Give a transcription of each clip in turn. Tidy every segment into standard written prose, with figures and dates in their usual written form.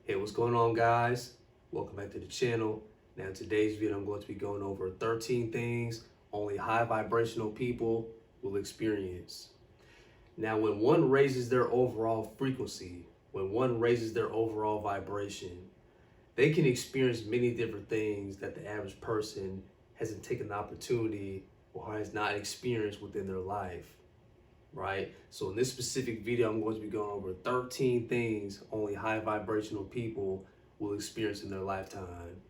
Hey, what's going on, guys? Welcome back to the channel. Now, in today's video, I'm going to be going over 13 things only high vibrational people will experience. Now, when one raises their overall frequency, when one raises their overall vibration, they can experience many different things that the average person hasn't taken the opportunity or has not experienced within their life. Right? So in this specific video, I'm going to be going over 13 things only high vibrational people will experience in their lifetime.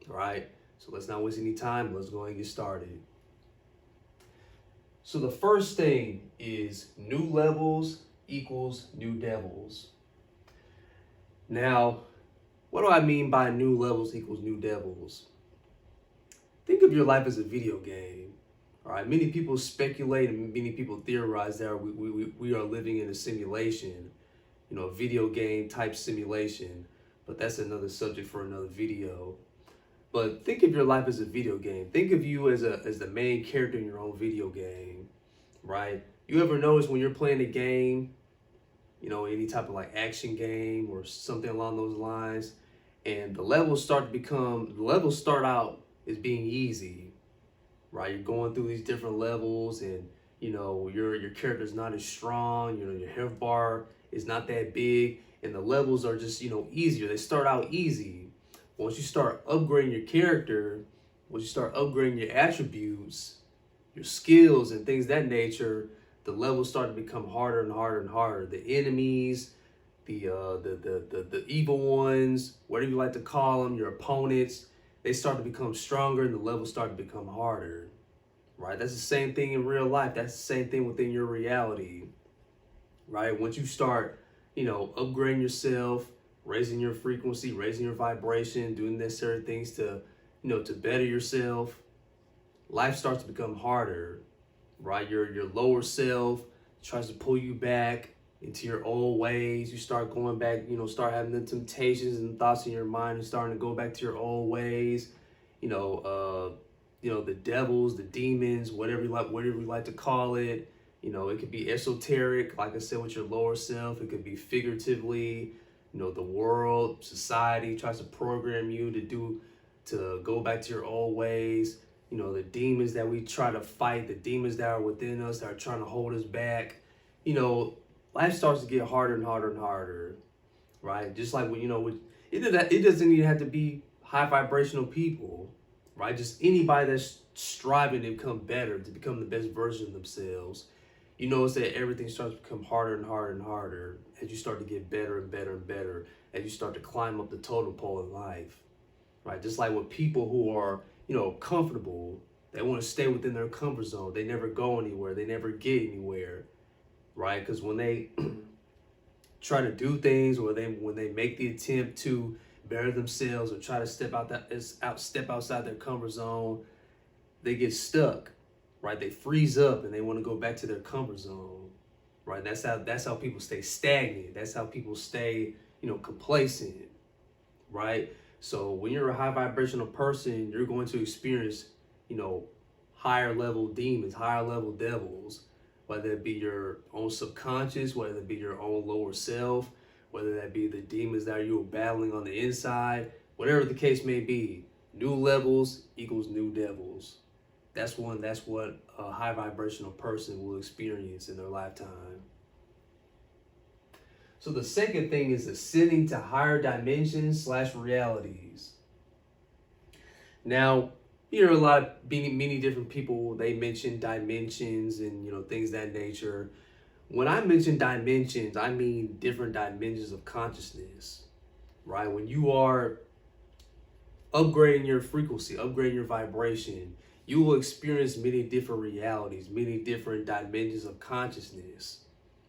All right? So let's not waste any time. Let's go and get started. So the first thing is new levels equals new devils. Now, what do I mean by new levels equals new devils? Think of your life as a video game. All right, many people speculate and many people theorize that we are living in a simulation, a video game type simulation, but that's another subject for another video. But think of your life as a video game. Think of you as the main character in your own video game, right? You ever notice when you're playing a game, any type of like action game or something along those lines, and the levels start out as being easy, right? You're going through these different levels and your character's not as strong, your health bar is not that big, and the levels are just easier. They start out easy. Once you start upgrading your character, once you start upgrading your attributes, your skills and things of that nature, the levels start to become harder and harder and harder. The enemies, the evil ones, whatever you like to call them, your opponents, they start to become stronger and the levels start to become harder, right? That's the same thing in real life. That's the same thing within your reality, right? Once you start, upgrading yourself, raising your frequency, raising your vibration, doing necessary things to, to better yourself, life starts to become harder, right? Your lower self tries to pull you back into your old ways. You start going back, start having the temptations and thoughts in your mind and starting to go back to your old ways. The devils, the demons, whatever you like to call it. It could be esoteric, like I said, with your lower self. It could be figuratively, the world, society tries to program you to go back to your old ways. The demons that we try to fight, the demons that are within us that are trying to hold us back. Life starts to get harder and harder and harder, right? Just like it doesn't even have to be high vibrational people, right? Just anybody that's striving to become better, to become the best version of themselves. You notice that everything starts to become harder and harder and harder as you start to get better and better and better, as you start to climb up the totem pole in life, right? Just like with people who are, comfortable, they want to stay within their comfort zone. They never go anywhere. They never get anywhere. Right, because when they try to do things, or when they make the attempt to better themselves or try to step outside their comfort zone, they get stuck. Right, they freeze up and they want to go back to their comfort zone. Right, that's how people stay stagnant. That's how people stay complacent. Right, so when you're a high vibrational person, you're going to experience higher level demons, higher level devils. Whether it be your own subconscious, whether it be your own lower self, whether that be the demons that you're battling on the inside, whatever the case may be, new levels equals new devils. That's what a high vibrational person will experience in their lifetime. So the second thing is ascending to higher dimensions / realities. Now, you hear many different people, they mention dimensions and things of that nature. When I mention dimensions, I mean different dimensions of consciousness, right? When you are upgrading your frequency, upgrading your vibration, you will experience many different realities, many different dimensions of consciousness,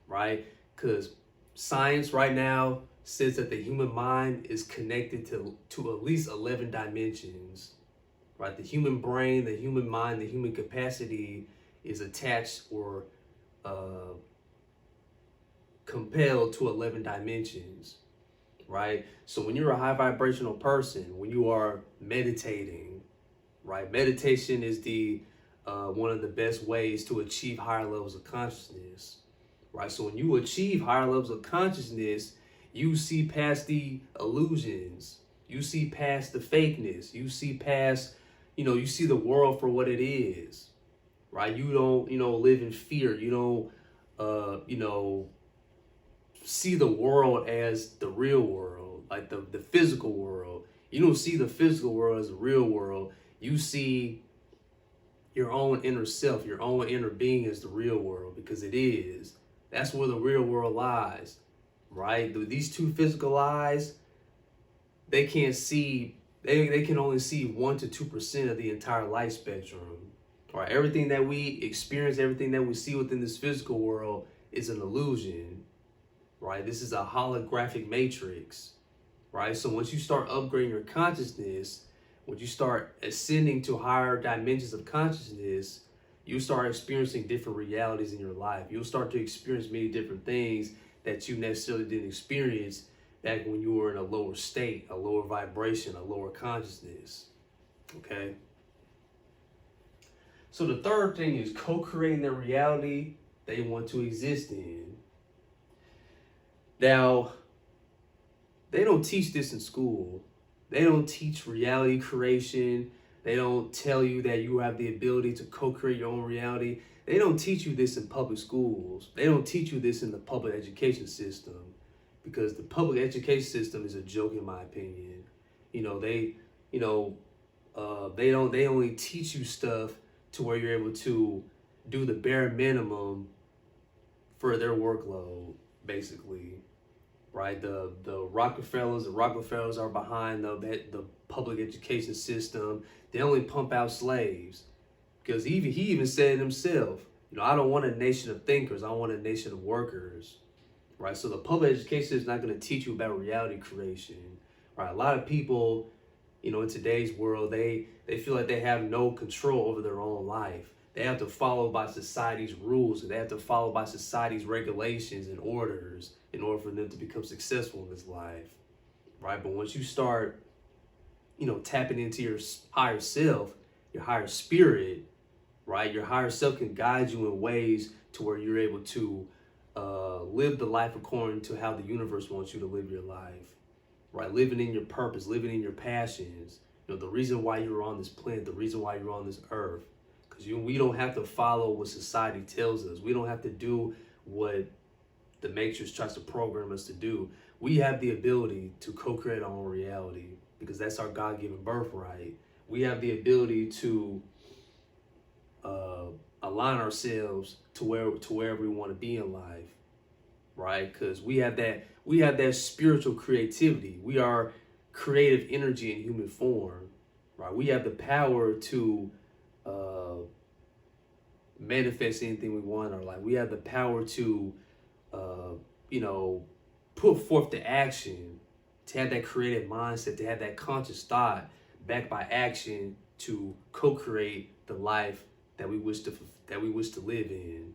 right? Because science right now says that the human mind is connected to at least 11 dimensions. Right, the human brain, the human mind, the human capacity is attached or compelled to 11 dimensions, right? So when you're a high vibrational person, when you are meditating, right? Meditation is one of the best ways to achieve higher levels of consciousness, right? So when you achieve higher levels of consciousness, You see past the illusions. You see past the fakeness. You see past, you see the world for what it is, right? You don't, live in fear. You don't, see the world as the real world, like the physical world. You don't see the physical world as the real world. You see your own inner self, your own inner being as the real world, because it is. That's where the real world lies, right? These two physical eyes, they can't see, they can only see 1 to 2% of the entire light spectrum. Right? Everything that we experience, everything that we see within this physical world is an illusion. Right? This is a holographic matrix. Right? So once you start upgrading your consciousness, when you start ascending to higher dimensions of consciousness, you start experiencing different realities in your life. You'll start to experience many different things that you necessarily didn't experience back when you were in a lower state, a lower vibration, a lower consciousness. Okay? So the third thing is co-creating the reality they want to exist in. Now, they don't teach this in school. They don't teach reality creation. They don't tell you that you have the ability to co-create your own reality. They don't teach you this in public schools. They don't teach you this in the public education system, because the public education system is a joke, in my opinion. They only teach you stuff to where you're able to do the bare minimum for their workload, basically. Right, the Rockefellers are behind the public education system. They only pump out slaves, because he even said it himself. I don't want a nation of thinkers. I want a nation of workers. Right, so the public education system is not going to teach you about reality creation. Right, a lot of people, in today's world, they feel like they have no control over their own life. They have to follow by society's rules, and they have to follow by society's regulations and orders in order for them to become successful in this life, right? But once you start, tapping into your higher self, your higher spirit, right? Your higher self can guide you in ways to where you're able to live the life according to how the universe wants you to live your life, right? Living in your purpose, living in your passions, the reason why you're on this planet, the reason why you're on this earth. Because we don't have to follow what society tells us. We don't have to do what the Matrix tries to program us to do. We have the ability to co-create our own reality, because that's our God-given birthright. We have the ability to align ourselves to wherever we want to be in life, right? Because we have that spiritual creativity. We are creative energy in human form, right? We have the power to manifest anything we want in our life. We have the power to put forth the action, to have that creative mindset, to have that conscious thought backed by action, to co-create the life that we wish to live in.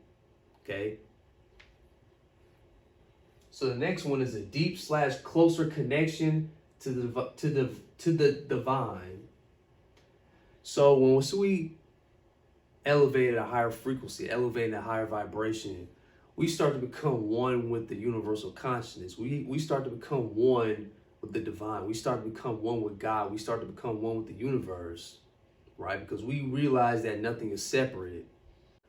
Okay. So the next one is a deep/closer connection to the divine. So once we elevate at a higher frequency, elevate at a higher vibration, we start to become one with the universal consciousness. We start to become one with the divine. We start to become one with God. We start to become one with the universe, right? Because we realize that nothing is separate.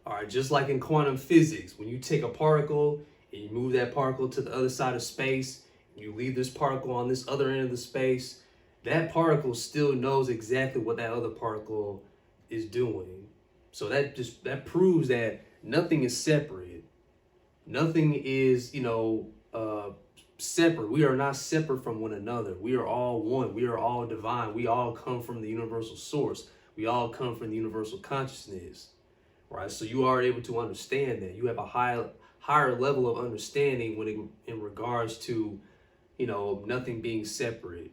All right, just like in quantum physics, when you take a particle and you move that particle to the other side of space, and you leave this particle on this other end of the space, that particle still knows exactly what that other particle is doing. So that proves that nothing is separate. Nothing is, separate. We are not separate from one another. We are all one. We are all divine. We all come from the universal source. We all come from the universal consciousness, right? So you are able to understand that. You have a higher level of understanding in regards to, nothing being separate,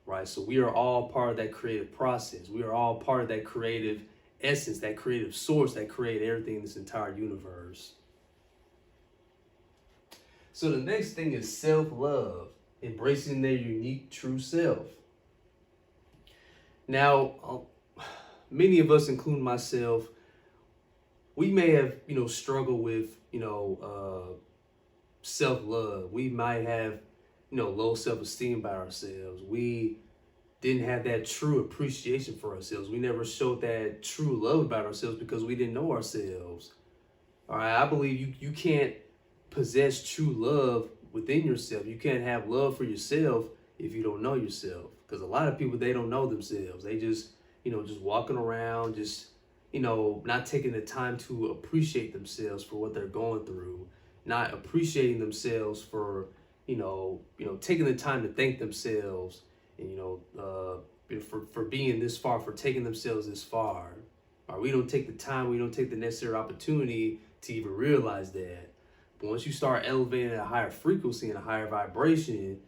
right? So we are all part of that creative process. We are all part of that creative essence, that creative source that created everything in this entire universe. So the next thing is self-love, embracing their unique true self. Now, many of us, including myself, we may have, struggled with, self-love. We might have low self-esteem about ourselves. We didn't have that true appreciation for ourselves. We never showed that true love about ourselves because we didn't know ourselves. All right, I believe you can't possess true love within yourself. You can't have love for yourself if you don't know yourself. Because a lot of people, they don't know themselves. They just, just walking around, just, not taking the time to appreciate themselves for what they're going through, not appreciating themselves for, taking the time to thank themselves and, for being this far, for taking themselves this far. All right, we don't take the time, we don't take the necessary opportunity to even realize that. But once you start elevating at a higher frequency and a higher vibration,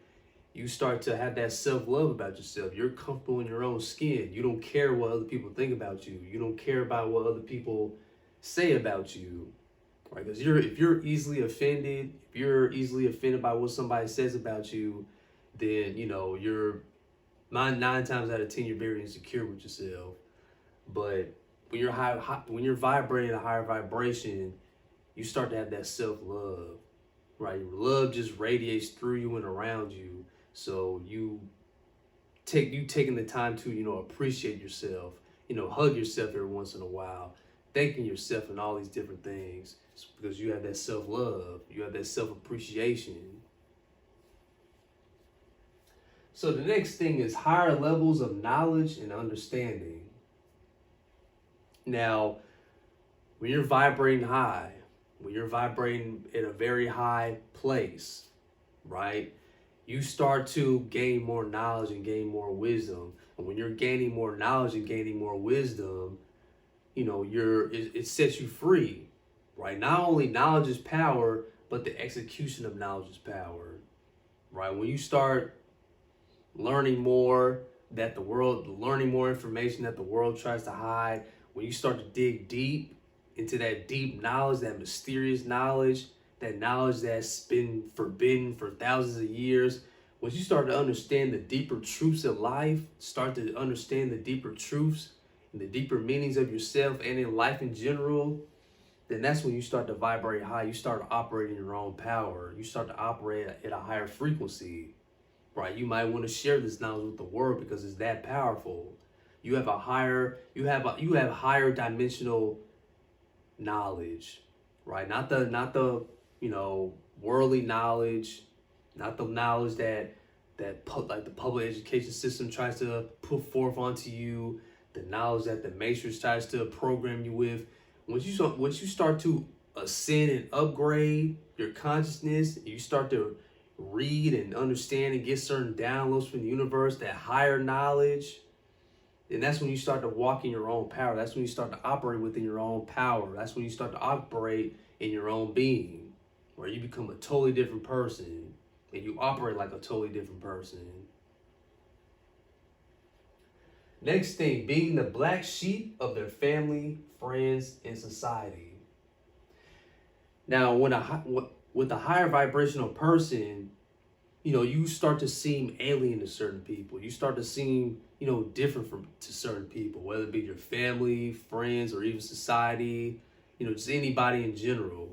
you start to have that self-love about yourself. You're comfortable in your own skin. You don't care what other people think about you. You don't care about what other people say about you. Right? Because if you're easily offended, by what somebody says about you, then you're 9 times out of 10 you're very insecure with yourself. But when when you're vibrating a higher vibration, you start to have that self-love, right? Your love just radiates through you and around you. So you taking the time to, appreciate yourself, hug yourself every once in a while, thanking yourself and all these different things. It's because you have that self-love, you have that self-appreciation. So the next thing is higher levels of knowledge and understanding. Now, when you're vibrating high, when you're vibrating in a very high place, right, you start to gain more knowledge and gain more wisdom. And when you're gaining more knowledge and gaining more wisdom, it sets you free, right? Not only knowledge is power, but the execution of knowledge is power, right? When you start learning more learning more information that the world tries to hide, when you start to dig deep into that deep knowledge, that mysterious knowledge, that knowledge that's been forbidden for thousands of years, once you start to understand the deeper truths of life, start to understand the deeper truths and the deeper meanings of yourself and in life in general, then that's when you start to vibrate high. You start to operate in your own power. You start to operate at a higher frequency, right? You might want to share this knowledge with the world because it's that powerful. You have higher dimensional knowledge, right? Not the worldly knowledge, not the knowledge that like the public education system tries to put forth onto you, the knowledge that the matrix tries to program you with. Once you start to ascend and upgrade your consciousness, you start to read and understand and get certain downloads from the universe, that higher knowledge, and that's when you start to walk in your own power. That's when you start to operate within your own power. That's when you start to operate in your own being, where you become a totally different person and you operate like a totally different person. Next thing, being the black sheep of their family, friends, and society. Now, with a higher vibrational person, you start to seem alien to certain people. You start to seem, different to certain people, whether it be your family, friends, or even society, just anybody in general,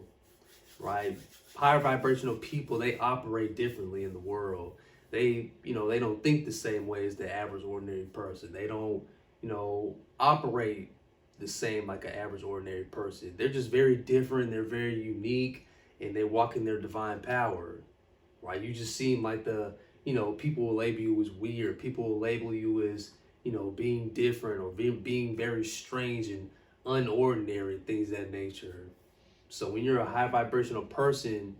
right? Higher vibrational people, they operate differently in the world. They don't think the same way as the average ordinary person. They don't, operate the same like an average ordinary person. They're just very different. They're very unique, and they walk in their divine power, right? You just seem like people will label you as weird. People will label you as, being different or being very strange and unordinary, things of that nature. So when you're a high vibrational person,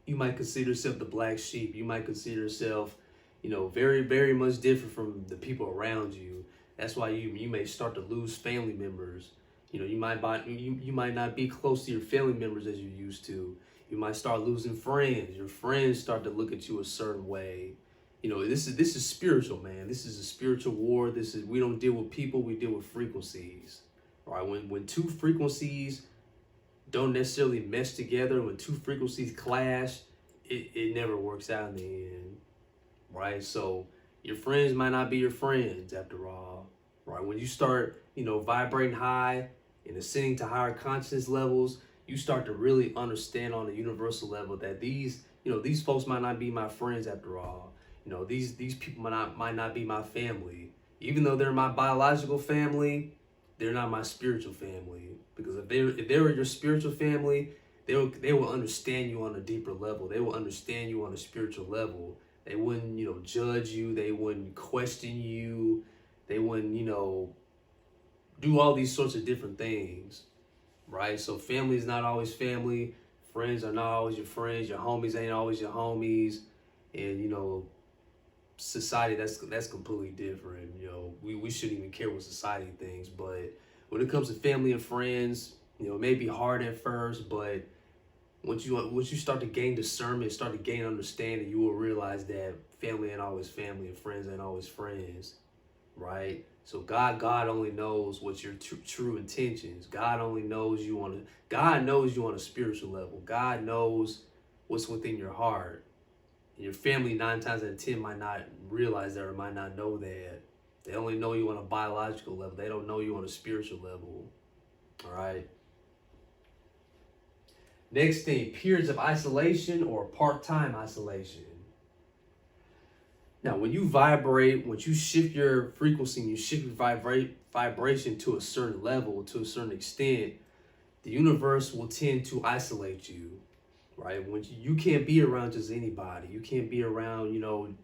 you might consider yourself the black sheep. You might consider yourself, very, very much different from the people around you. That's why you may start to lose family members. You might not be close to your family members as you used to. You might start losing friends. Your friends start to look at you a certain way. This is spiritual, man. This is a spiritual war. We don't deal with people, we deal with frequencies. All right, when two frequencies don't necessarily mesh together, when two frequencies clash, it never works out in the end. Right? So your friends might not be your friends after all. Right? When you start, vibrating high and ascending to higher consciousness levels, you start to really understand on a universal level that these these folks might not be my friends after all. These people might not be my family. Even though they're my biological family, they're not my spiritual family. Because if they were your spiritual family, they will understand you on a deeper level. They will understand you on a spiritual level. They wouldn't, judge you. They wouldn't question you. They wouldn't, do all these sorts of different things, right? So family is not always family. Friends are not always your friends. Your homies ain't always your homies. And, society, that's completely different. We shouldn't even care what society thinks. But when it comes to family and friends, it may be hard at first, but once you start to gain discernment, start to gain understanding, you will realize that family ain't always family and friends ain't always friends, right? So God only knows what's your true intentions. God knows you on a spiritual level. God knows what's within your heart. And your family 9 times out of 10 might not realize that or might not know that. They only know you on a biological level. They don't know you on a spiritual level. All right. Next thing, periods of isolation or part-time isolation. Now, when you vibrate, once you shift your frequency and you shift your vibration to a certain level, to a certain extent, the universe will tend to isolate you, right? When you can't be around just anybody. You can't be around,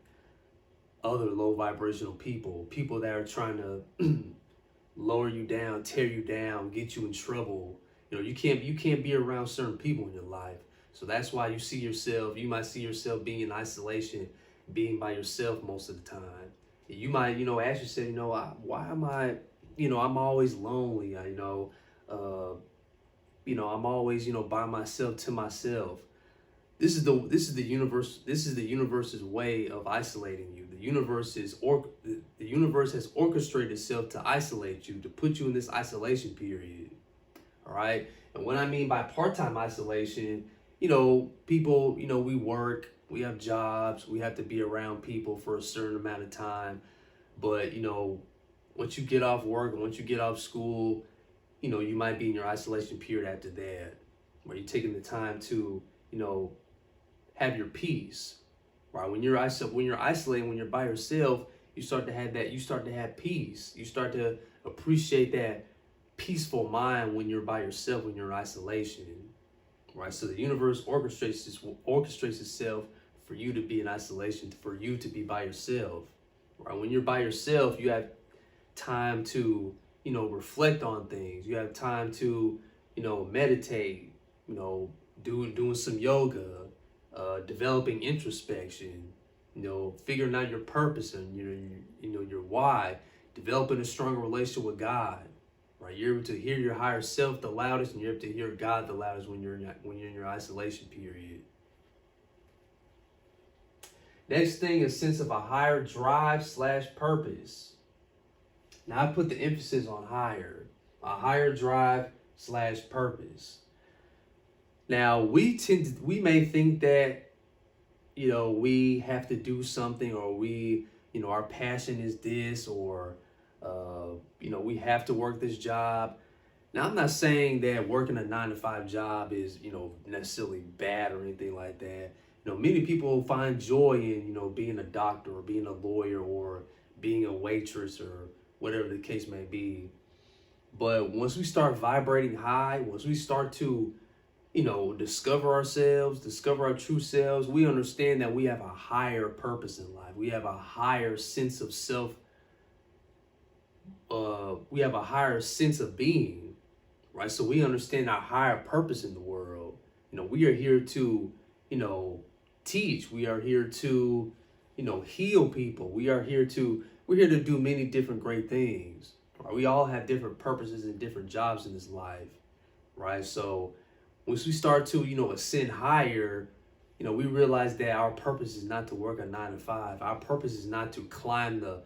other low vibrational people that are trying to lower you down, tear you down, get you in trouble. You can't be around certain people in your life. So that's why you might see yourself being in isolation, being by yourself most of the time. And you might, ask yourself, why am I, I'm always lonely. I'm always, by myself to myself. This is the universe's way of isolating you. The universe has orchestrated itself to isolate you, to put you in this isolation period. All right. And what I mean by part-time isolation, people, we work, we have jobs, we have to be around people for a certain amount of time. But, once you get off work and once you get off school, you might be in your isolation period after that, where you're taking the time to, have your peace, right? When you're isolating, when you're by yourself, you start to have peace. You start to appreciate that peaceful mind when you're by yourself, when you're in isolation, right? So the universe orchestrates itself for you to be in isolation, for you to be by yourself, right? When you're by yourself, you have time to, reflect on things. You have time to, meditate, doing some yoga, developing introspection, figuring out your purpose and your why, developing a stronger relationship with God. Right, you're able to hear your higher self the loudest, and you're able to hear God the loudest when you're in your isolation period. Next thing, a sense of a higher drive / purpose. Now I put the emphasis on higher, a higher drive / purpose. Now we may think that we have to do something, or our passion is this, or we have to work this job. Now, I'm not saying that working a 9-to-5 job is, necessarily bad or anything like that. Many people find joy in, being a doctor or being a lawyer or being a waitress or whatever the case may be. But once we start vibrating high, once we start to, discover ourselves, discover our true selves, we understand that we have a higher purpose in life. We have a higher sense of self. We have a higher sense of being, right? So we understand our higher purpose in the world. We are here to, teach. We are here to, heal people. We're here to do many different great things. Right? We all have different purposes and different jobs in this life, right? So once we start to, ascend higher, we realize that our purpose is not to work a 9-to-5. Our purpose is not to climb the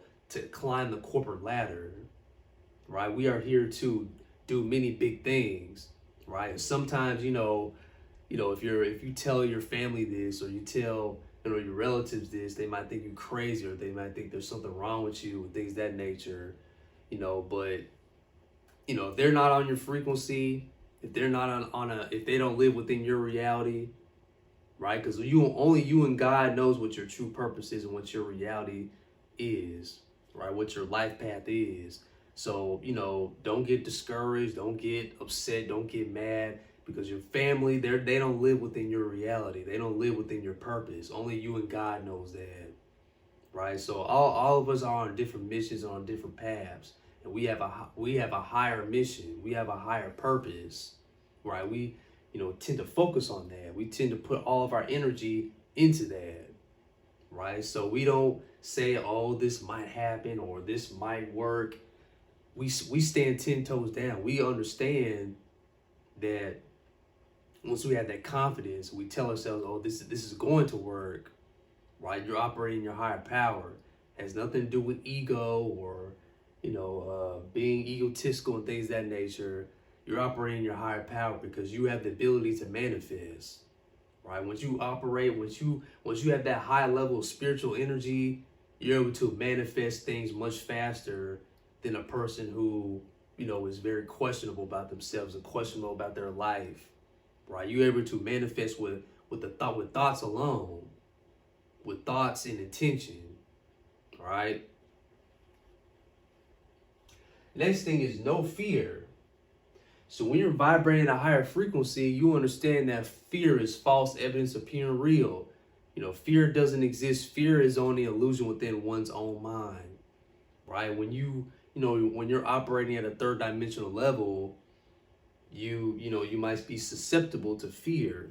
corporate ladder. Right, we are here to do many big things, right? And sometimes, if you tell your family this, or you tell your relatives this, they might think you crazy, or they might think there's something wrong with you, and things of that nature, But if they're not on your frequency, if they're not if they don't live within your reality, right? Because only you and God knows what your true purpose is and what your reality is, right? What your life path is. So, don't get discouraged, don't get upset, don't get mad, because your family, they don't live within your reality. They don't live within your purpose. Only you and God knows that, right? So all of us are on different missions, on different paths, and we have a higher mission. We have a higher purpose, right? We tend to focus on that. We tend to put all of our energy into that, right? So we don't say, oh, this might happen or this might work. We stand 10 toes down. We understand that once we have that confidence, we tell ourselves, oh, this is going to work, right? You're operating your higher power. It has nothing to do with ego or, being egotistical and things of that nature. You're operating your higher power because you have the ability to manifest, right? Once you have that high level of spiritual energy, you're able to manifest things much faster than a person who, is very questionable about themselves and questionable about their life, right? You're able to manifest with thoughts alone, with thoughts and intention, right? Next thing is no fear. So when you're vibrating at a higher frequency, you understand that fear is false evidence appearing real. Fear doesn't exist. Fear is only illusion within one's own mind, right? When when you're operating at a third dimensional level, you might be susceptible to fear,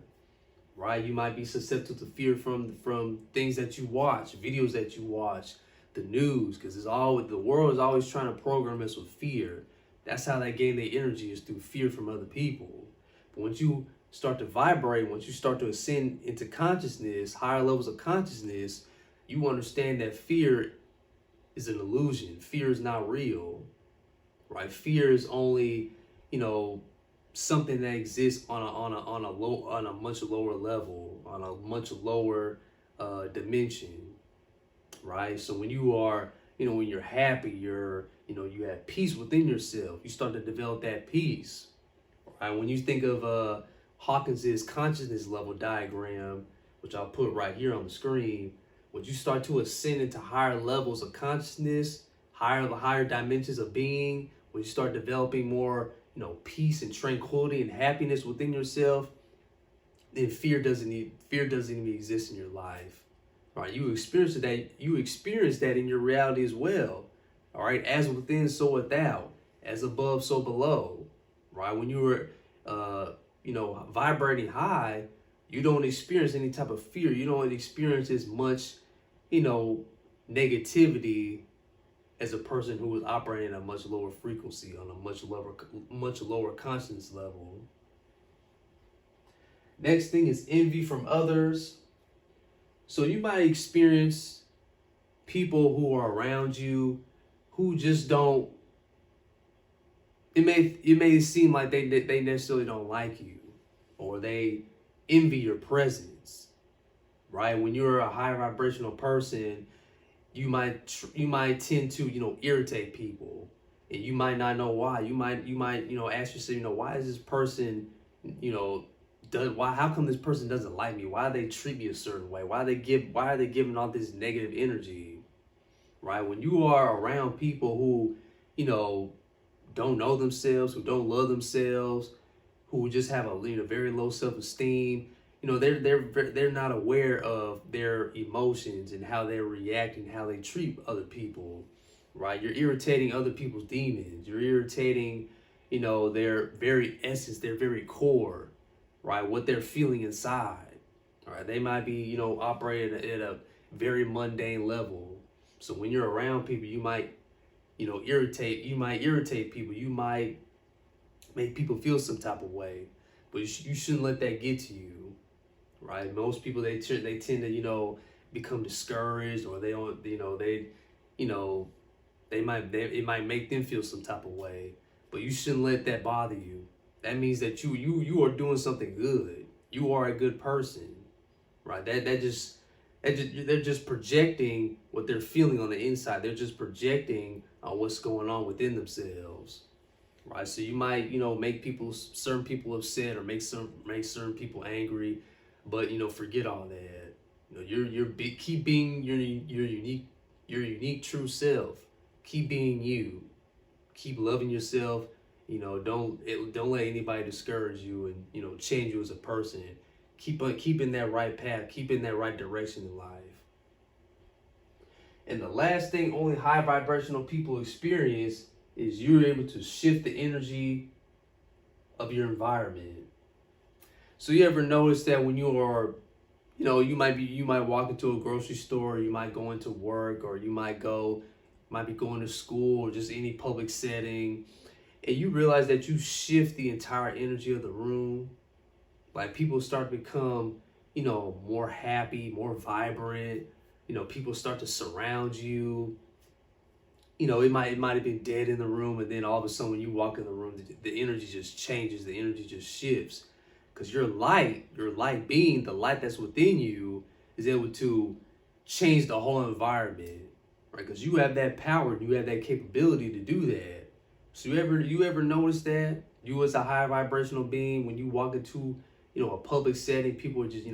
right? You might be susceptible to fear from things that you watch, videos that you watch, the news, because the world is always trying to program us with fear. That's how they gain their energy, is through fear from other people. But once you start to vibrate, once you start to ascend into consciousness, higher levels of consciousness, you understand that fear is an illusion. Fear is not real, right? Fear is only, something that exists on a much lower level, on a much lower dimension, right? So when you are, when you're happy, you have peace within yourself. You start to develop that peace, right? When you think of Hawkins's consciousness level diagram, which I'll put right here on the screen, when you start to ascend into higher levels of consciousness, higher dimensions of being, when you start developing more, peace and tranquility and happiness within yourself, then fear doesn't even exist in your life. Right? You experience that in your reality as well. All right, as within, so without, as above, so below. Right? When you were vibrating high, you don't experience any type of fear. You don't experience as much, negativity as a person who is operating at a much lower frequency, on a much lower consciousness level. Next thing is envy from others. So you might experience people who are around you who just don't. It may seem like they necessarily don't like you, or they envy your presence, right? When you're a high vibrational person, you might tend to irritate people, and you might not know why. You might ask yourself, why is this person how come this person doesn't like me? Why do they treat me a certain way? Why are they giving all this negative energy, right? When you are around people who don't know themselves, who don't love themselves, who just have a very low self-esteem, they're not aware of their emotions and how they're reacting, how they treat other people, right? You're irritating other people's demons. You're irritating, their very essence, their very core, right? What they're feeling inside, all right? They might be, operating at a very mundane level. So when you're around people, you might, irritate people. You might make people feel some type of way, but you shouldn't let that get to you, right? Most people, they tend to, become discouraged, or they don't, it might make them feel some type of way, but you shouldn't let that bother you. That means that you are doing something good. You are a good person, right? They're just projecting what they're feeling on the inside. They're just projecting what's going on within themselves, right? So you might, make certain people upset, or make certain people angry, But forget all that. Keep being your unique true self. Keep being you. Keep loving yourself. Don't let anybody discourage you and change you as a person. Keep in that right path. Keep in that right direction in life. And the last thing only high vibrational people experience is you're able to shift the energy of your environment. So you ever notice that when you are, you might walk into a grocery store, you might go into work, or you might be going to school or just any public setting, and you realize that you shift the entire energy of the room. Like people start to become, more happy, more vibrant. People start to surround you. It might have been dead in the room, and then all of a sudden when you walk in the room, the energy just changes, the energy just shifts. Because your light being, the light that's within you, is able to change the whole environment, right? Because you have that power, you have that capability to do that. So you ever notice that you as a high vibrational being, when you walk into a public setting, people are just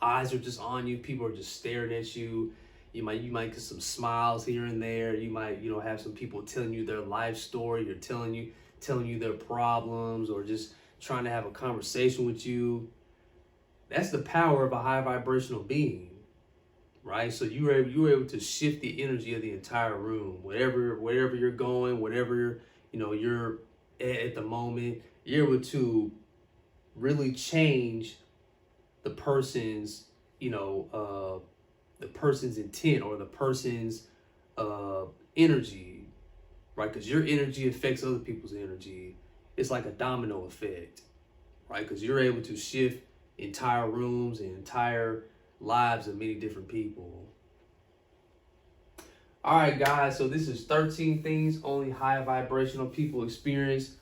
eyes are just on you, people are just staring at you. You might get some smiles here and there. You might have some people telling you their life story, or telling you their problems, or just trying to have a conversation with you. That's the power of a high vibrational being, right? So you're able to shift the energy of the entire room, wherever you're going, whatever you're at the moment. You're able to really change the person's the person's intent, or the person's energy, right? Because your energy affects other people's energy. It's like a domino effect, right? Because you're able to shift entire rooms and entire lives of many different people. All right, guys, so this is 13 things only high vibrational people experience.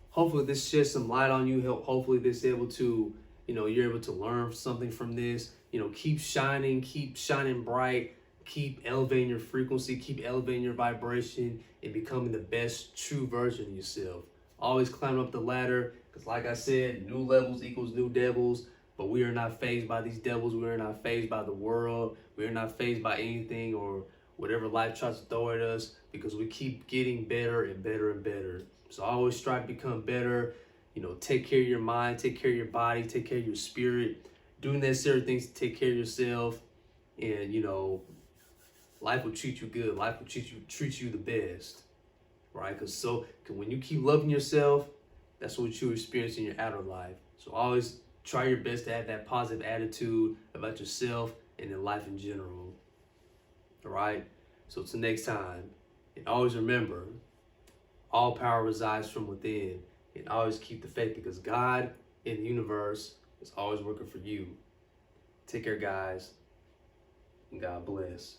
Hopefully this sheds some light on you. Hopefully this is able to, you're able to learn something from this. Keep shining bright, keep elevating your frequency, keep elevating your vibration, and becoming the best true version of yourself. Always climb up the ladder, because like I said, new levels equals new devils. But we are not fazed by these devils. We are not fazed by the world. We are not fazed by anything or whatever life tries to throw at us, because we keep getting better and better and better. So always strive to become better. Take care of your mind, take care of your body, take care of your spirit. Do necessary things to take care of yourself, and life will treat you good. Life will treat you the best, right? Because when you keep loving yourself, that's what you experience in your outer life. So always try your best to have that positive attitude about yourself and in life in general. All right. So till next time, and always remember, all power resides from within, and always keep the faith, because God in the universe is always working for you. Take care, guys, and God bless.